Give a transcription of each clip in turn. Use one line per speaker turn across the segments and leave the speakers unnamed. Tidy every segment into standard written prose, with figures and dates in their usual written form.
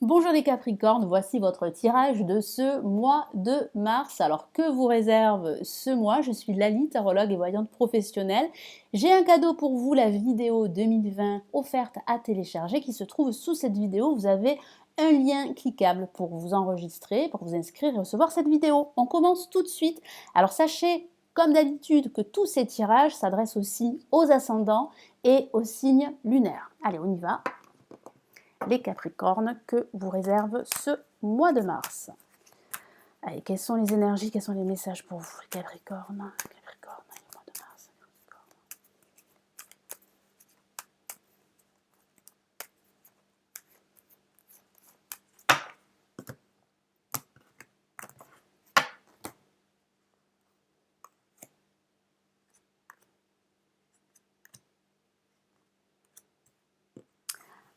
Bonjour les Capricornes, voici votre tirage de ce mois de mars. Alors que vous réserve ce mois? Je suis Lali, tarologue et voyante professionnelle. J'ai un cadeau pour vous, la vidéo 2020 offerte à télécharger qui se trouve sous cette vidéo. Vous avez un lien cliquable pour vous enregistrer, pour vous inscrire et recevoir cette vidéo. On commence tout de suite. Alors sachez, comme d'habitude, que tous ces tirages s'adressent aussi aux ascendants et aux signes lunaires. Allez, on y va. Les Capricornes que vous réserve ce mois de mars. Allez, quelles sont les énergies, quels sont les messages pour vous, les Capricornes? Capricorne, le mois de mars.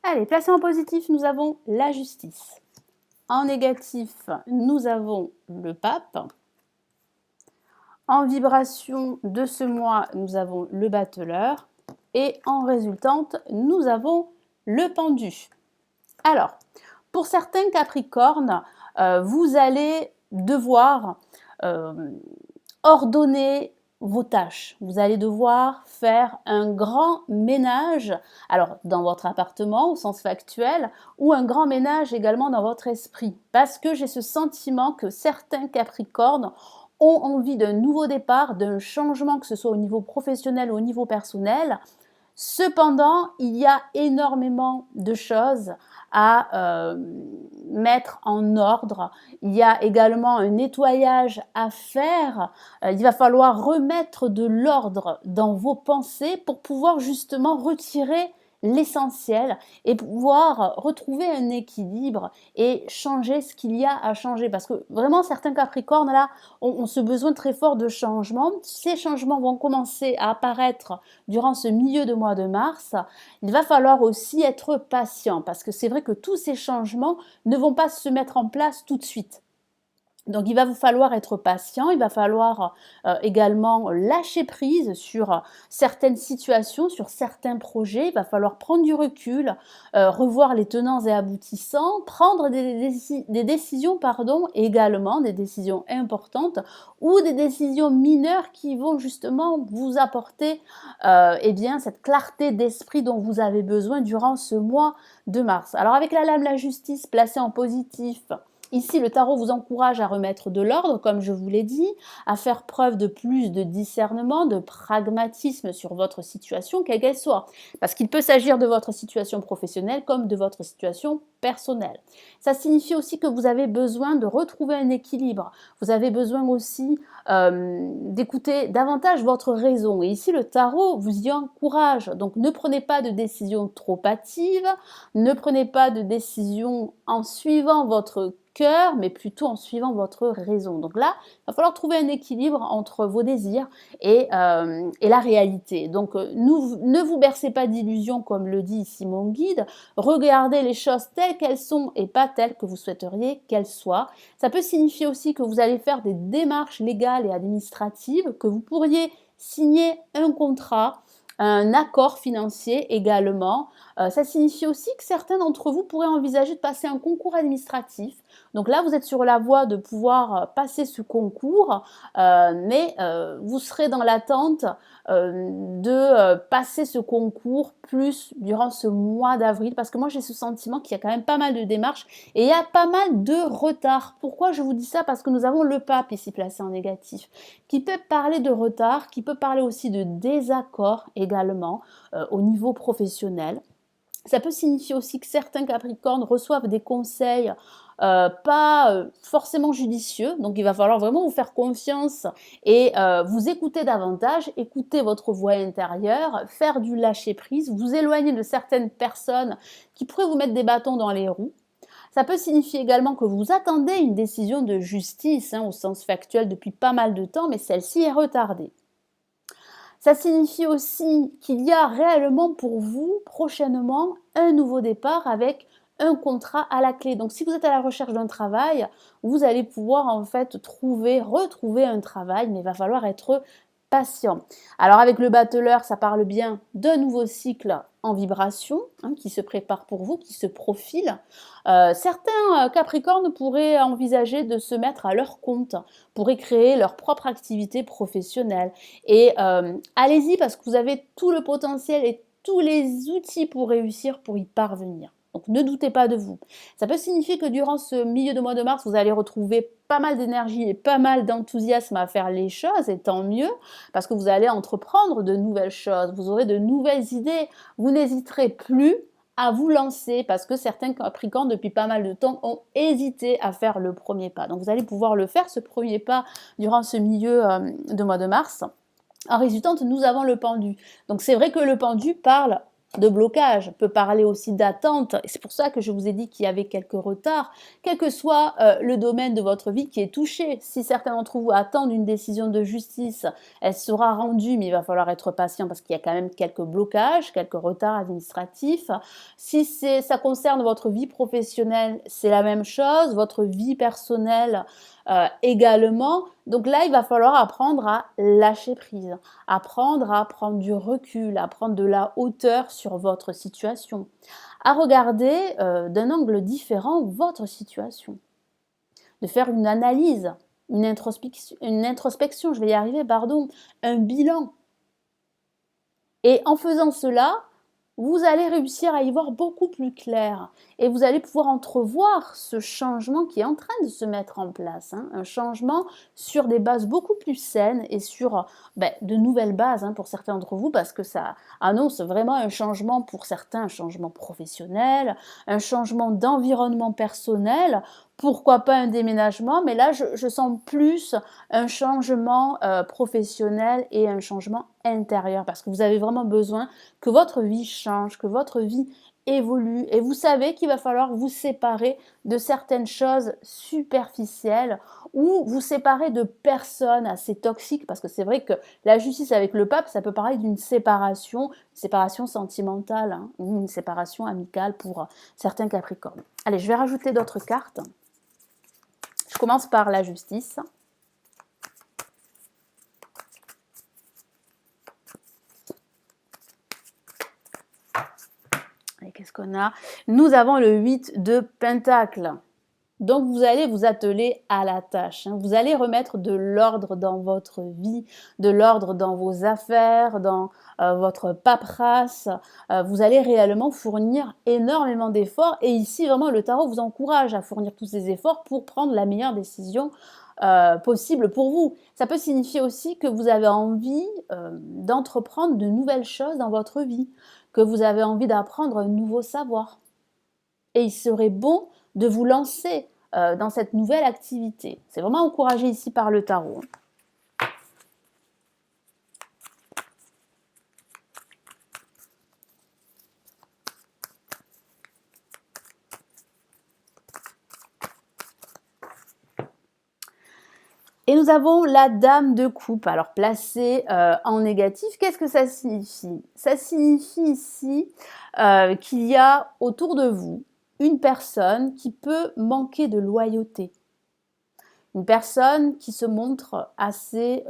Allez, placé en positif, nous avons la justice. En négatif, nous avons le pape. En vibration de ce mois, nous avons le battleur. Et en résultante, nous avons le pendu. Alors, pour certains Capricornes, vous allez devoir ordonner vos tâches. Vous allez devoir faire un grand ménage, alors dans votre appartement au sens factuel, ou un grand ménage également dans votre esprit. Parce que j'ai ce sentiment que certains Capricornes ont envie d'un nouveau départ, d'un changement, que ce soit au niveau professionnel ou au niveau personnel. Cependant, il y a énormément de choses à mettre en ordre. Il y a également un nettoyage à faire. Il va falloir remettre de l'ordre dans vos pensées pour pouvoir justement retirer l'essentiel et pouvoir retrouver un équilibre et changer ce qu'il y a à changer. Parce que vraiment, certains Capricornes, là, ont ce besoin très fort de changement. Ces changements vont commencer à apparaître durant ce milieu de mois de mars. Il va falloir aussi être patient parce que c'est vrai que tous ces changements ne vont pas se mettre en place tout de suite. Donc il va vous falloir être patient, il va falloir également lâcher prise sur certaines situations, sur certains projets, il va falloir prendre du recul, revoir les tenants et aboutissants, prendre des décisions également, des décisions importantes ou des décisions mineures qui vont justement vous apporter eh bien, cette clarté d'esprit dont vous avez besoin durant ce mois de mars. Alors avec la lame la justice placée en positif, ici, le tarot vous encourage à remettre de l'ordre, comme je vous l'ai dit, à faire preuve de plus de discernement, de pragmatisme sur votre situation, quelle qu'elle soit. Parce qu'il peut s'agir de votre situation professionnelle comme de votre situation personnelle. Ça signifie aussi que vous avez besoin de retrouver un équilibre. Vous avez besoin aussi d'écouter davantage votre raison. Et ici, le tarot vous y encourage. Donc, ne prenez pas de décisions trop hâtives, ne prenez pas de décisions en suivant votre cœur, mais plutôt en suivant votre raison. Donc là, il va falloir trouver un équilibre entre vos désirs et la réalité. Donc, ne vous bercez pas d'illusions, comme le dit ici mon guide. Regardez les choses telles qu'elles sont et pas telles que vous souhaiteriez qu'elles soient. Ça peut signifier aussi que vous allez faire des démarches légales et administratives, que vous pourriez signer un contrat, un accord financier également. Ça signifie aussi que certains d'entre vous pourraient envisager de passer un concours administratif. Donc là, vous êtes sur la voie de pouvoir passer ce concours, mais vous serez dans l'attente de passer ce concours plus durant ce mois d'avril, parce que moi j'ai ce sentiment qu'il y a quand même pas mal de démarches et il y a pas mal de retard. Pourquoi je vous dis ça? Parce que nous avons le pape ici placé en négatif, qui peut parler de retard, qui peut parler aussi de désaccord également au niveau professionnel. Ça peut signifier aussi que certains Capricornes reçoivent des conseils pas forcément judicieux, donc il va falloir vraiment vous faire confiance et vous écouter davantage, écouter votre voix intérieure, faire du lâcher-prise, vous éloigner de certaines personnes qui pourraient vous mettre des bâtons dans les roues. Ça peut signifier également que vous attendez une décision de justice au sens factuel depuis pas mal de temps, mais celle-ci est retardée. Ça signifie aussi qu'il y a réellement pour vous prochainement un nouveau départ avec un contrat à la clé. Donc si vous êtes à la recherche d'un travail, vous allez pouvoir en fait retrouver un travail, mais il va falloir être patient. Alors avec le battleur, ça parle bien d'un nouveau cycle en vibration qui se prépare pour vous, qui se profile. Certains Capricornes pourraient envisager de se mettre à leur compte, pourraient créer leur propre activité professionnelle. Et allez-y parce que vous avez tout le potentiel et tous les outils pour réussir, pour y parvenir. Donc ne doutez pas de vous. Ça peut signifier que durant ce milieu de mois de mars, vous allez retrouver pas mal d'énergie et pas mal d'enthousiasme à faire les choses, et tant mieux, parce que vous allez entreprendre de nouvelles choses, vous aurez de nouvelles idées, vous n'hésiterez plus à vous lancer, parce que certains Capricornes, depuis pas mal de temps, ont hésité à faire le premier pas. Donc vous allez pouvoir le faire, ce premier pas, durant ce milieu de mois de mars. En résultante, nous avons le pendu. Donc c'est vrai que le pendu parle de blocage, peut parler aussi d'attente. C'est pour ça que je vous ai dit qu'il y avait quelques retards, quel que soit le domaine de votre vie qui est touché. Si certains d'entre vous attendent une décision de justice, elle sera rendue, mais il va falloir être patient parce qu'il y a quand même quelques blocages, quelques retards administratifs. Si ça concerne votre vie professionnelle, c'est la même chose, votre vie personnelle également. Donc là, il va falloir apprendre à lâcher prise, apprendre à prendre du recul, à prendre de la hauteur sur votre situation, à regarder d'un angle différent votre situation, de faire une analyse, une introspection, je vais y arriver, pardon, un bilan. Et en faisant cela, vous allez réussir à y voir beaucoup plus clair et vous allez pouvoir entrevoir ce changement qui est en train de se mettre en place, un changement sur des bases beaucoup plus saines et sur de nouvelles bases pour certains d'entre vous, parce que ça annonce vraiment un changement pour certains, un changement professionnel, un changement d'environnement personnel, pourquoi pas un déménagement, mais là je sens plus un changement professionnel et un changement intérieur, parce que vous avez vraiment besoin que votre vie change, que votre vie évolue, et vous savez qu'il va falloir vous séparer de certaines choses superficielles ou vous séparer de personnes assez toxiques, parce que c'est vrai que la justice avec le pape, ça peut parler d'une séparation sentimentale ou une séparation amicale pour certains Capricornes. Allez, je vais rajouter d'autres cartes. Je commence par la justice. Et qu'est-ce qu'on a? Nous avons le 8 de Pentacles. Donc vous allez vous atteler à la tâche. Vous allez remettre de l'ordre dans votre vie, de l'ordre dans vos affaires, dans votre paperasse. Vous allez réellement fournir énormément d'efforts. Et ici, vraiment, le tarot vous encourage à fournir tous ces efforts pour prendre la meilleure décision possible pour vous. Ça peut signifier aussi que vous avez envie d'entreprendre de nouvelles choses dans votre vie, que vous avez envie d'apprendre un nouveau savoir. Et il serait bon de vous lancer dans cette nouvelle activité. C'est vraiment encouragé ici par le tarot. Et nous avons la dame de coupe, alors placée en négatif. Qu'est-ce que ça signifie? Ça signifie ici qu'il y a autour de vous une personne qui peut manquer de loyauté. Une personne qui se montre assez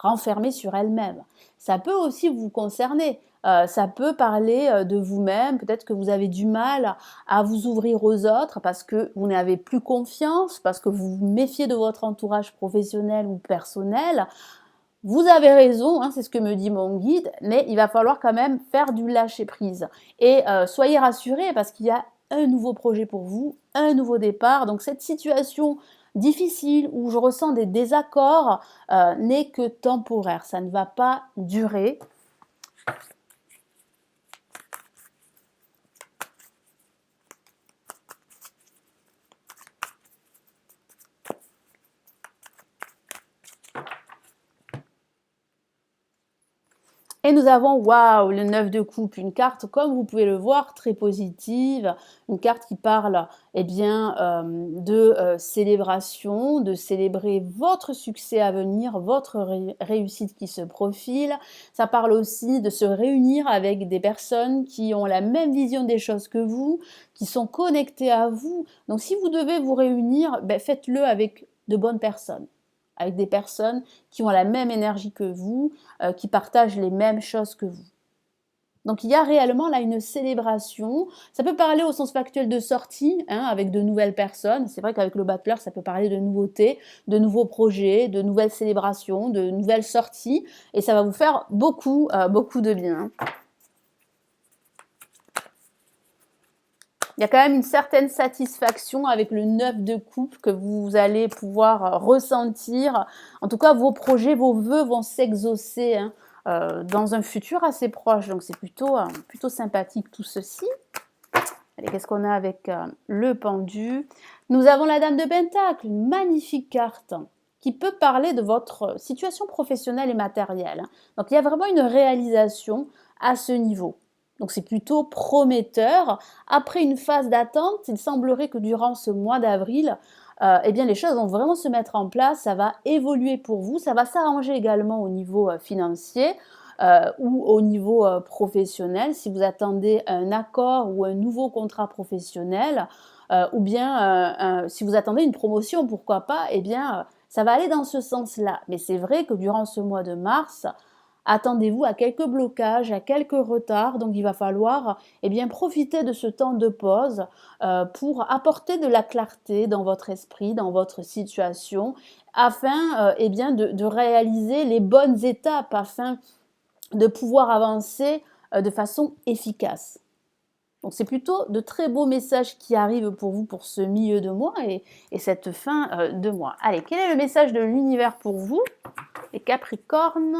renfermée sur elle-même. Ça peut aussi vous concerner. Ça peut parler de vous-même, peut-être que vous avez du mal à vous ouvrir aux autres parce que vous n'avez plus confiance, parce que vous vous méfiez de votre entourage professionnel ou personnel. Vous avez raison, c'est ce que me dit mon guide, mais il va falloir quand même faire du lâcher-prise. Et soyez rassurés parce qu'il y a un nouveau projet pour vous, un nouveau départ. Donc cette situation difficile où je ressens des désaccords n'est que temporaire, ça ne va pas durer. Et nous avons, waouh, le 9 de coupe, une carte, comme vous pouvez le voir, très positive, une carte qui parle de célébration, de célébrer votre succès à venir, votre réussite qui se profile. Ça parle aussi de se réunir avec des personnes qui ont la même vision des choses que vous, qui sont connectées à vous. Donc si vous devez vous réunir, faites-le avec de bonnes personnes. avec des personnes qui ont la même énergie que vous, qui partagent les mêmes choses que vous. Donc il y a réellement là une célébration. Ça peut parler au sens factuel de sortie, hein, avec de nouvelles personnes. C'est vrai qu'avec le Bachelor, ça peut parler de nouveautés, de nouveaux projets, de nouvelles célébrations, de nouvelles sorties. Et ça va vous faire beaucoup, beaucoup de bien. Il y a quand même une certaine satisfaction avec le 9 de coupe que vous allez pouvoir ressentir. En tout cas, vos projets, vos vœux vont s'exaucer, hein, dans un futur assez proche. Donc, c'est plutôt sympathique tout ceci. Allez, qu'est-ce qu'on a avec le pendu? Nous avons la Dame de Pentacle, une magnifique carte qui peut parler de votre situation professionnelle et matérielle. Donc, il y a vraiment une réalisation à ce niveau. Donc, c'est plutôt prometteur. Après une phase d'attente, il semblerait que durant ce mois d'avril, eh bien, les choses vont vraiment se mettre en place. Ça va évoluer pour vous. Ça va s'arranger également au niveau financier. Ou au niveau professionnel, si vous attendez un accord ou un nouveau contrat professionnel, ou bien si vous attendez une promotion, pourquoi pas, eh bien, ça va aller dans ce sens-là. Mais c'est vrai que durant ce mois de mars, attendez-vous à quelques blocages, à quelques retards, donc il va falloir eh bien, profiter de ce temps de pause pour apporter de la clarté dans votre esprit, dans votre situation, afin eh bien, de réaliser les bonnes étapes, afin de pouvoir avancer de façon efficace. Donc c'est plutôt de très beaux messages qui arrivent pour vous pour ce milieu de mois et cette fin de mois. Allez, quel est le message de l'univers pour vous, les Capricornes?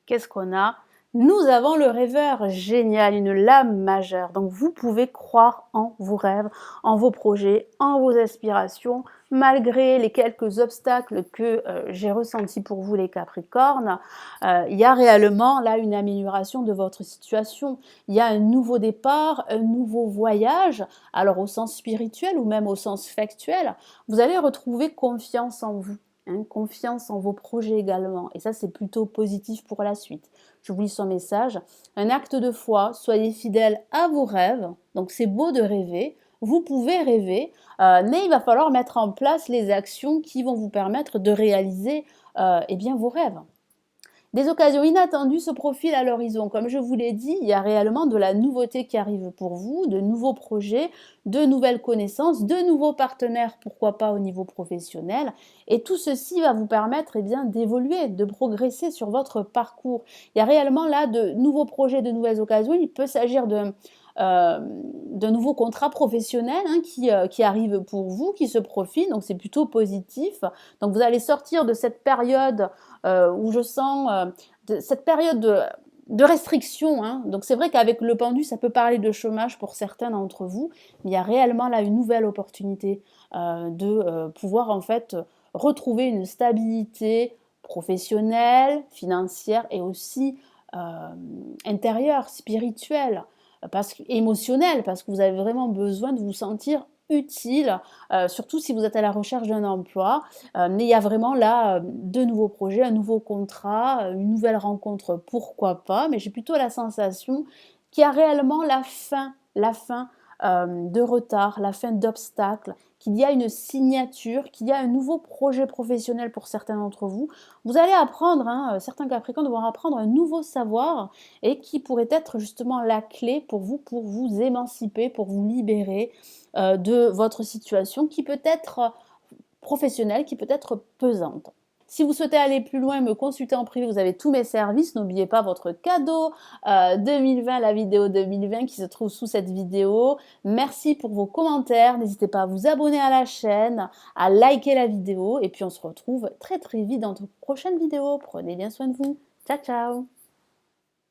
Qu'est-ce qu'on a? Nous avons le rêveur, génial, une lame majeure. Donc vous pouvez croire en vos rêves, en vos projets, en vos aspirations, malgré les quelques obstacles que j'ai ressentis pour vous les Capricornes. Il y a réellement là une amélioration de votre situation. Il y a un nouveau départ, un nouveau voyage. Alors au sens spirituel ou même au sens factuel, vous allez retrouver confiance en vous. Hein, confiance en vos projets également. Et ça, c'est plutôt positif pour la suite. Je vous lis son message. Un acte de foi, soyez fidèle à vos rêves. Donc, c'est beau de rêver. Vous pouvez rêver, mais il va falloir mettre en place les actions qui vont vous permettre de réaliser eh bien, vos rêves. Des occasions inattendues se profilent à l'horizon. Comme je vous l'ai dit, il y a réellement de la nouveauté qui arrive pour vous, de nouveaux projets, de nouvelles connaissances, de nouveaux partenaires, pourquoi pas au niveau professionnel. Et tout ceci va vous permettre eh bien, d'évoluer, de progresser sur votre parcours. Il y a réellement là de nouveaux projets, de nouvelles occasions. Il peut s'agir de nouveaux contrats professionnels qui arrivent pour vous, qui se profilent, donc c'est plutôt positif. Donc vous allez sortir de cette période où je sens cette période de restriction. Hein. Donc c'est vrai qu'avec le pendu, ça peut parler de chômage pour certains d'entre vous, mais il y a réellement là une nouvelle opportunité de pouvoir en fait retrouver une stabilité professionnelle, financière et aussi intérieure, spirituelle, émotionnelle, parce que vous avez vraiment besoin de vous sentir utile, surtout si vous êtes à la recherche d'un emploi. Mais il y a vraiment là de nouveaux projets, un nouveau contrat, une nouvelle rencontre, pourquoi pas. Mais j'ai plutôt la sensation qu'il y a réellement la fin de retard, la fin d'obstacles, qu'il y a une signature, qu'il y a un nouveau projet professionnel pour certains d'entre vous. Vous allez apprendre, certains Capricornes vont apprendre un nouveau savoir et qui pourrait être justement la clé pour vous émanciper, pour vous libérer de votre situation qui peut être professionnelle, qui peut être pesante. Si vous souhaitez aller plus loin, me consulter en privé, vous avez tous mes services. N'oubliez pas votre cadeau 2020, la vidéo 2020 qui se trouve sous cette vidéo. Merci pour vos commentaires. N'hésitez pas à vous abonner à la chaîne, à liker la vidéo. Et puis on se retrouve très très vite dans de prochaines vidéos. Prenez bien soin de vous. Ciao, ciao!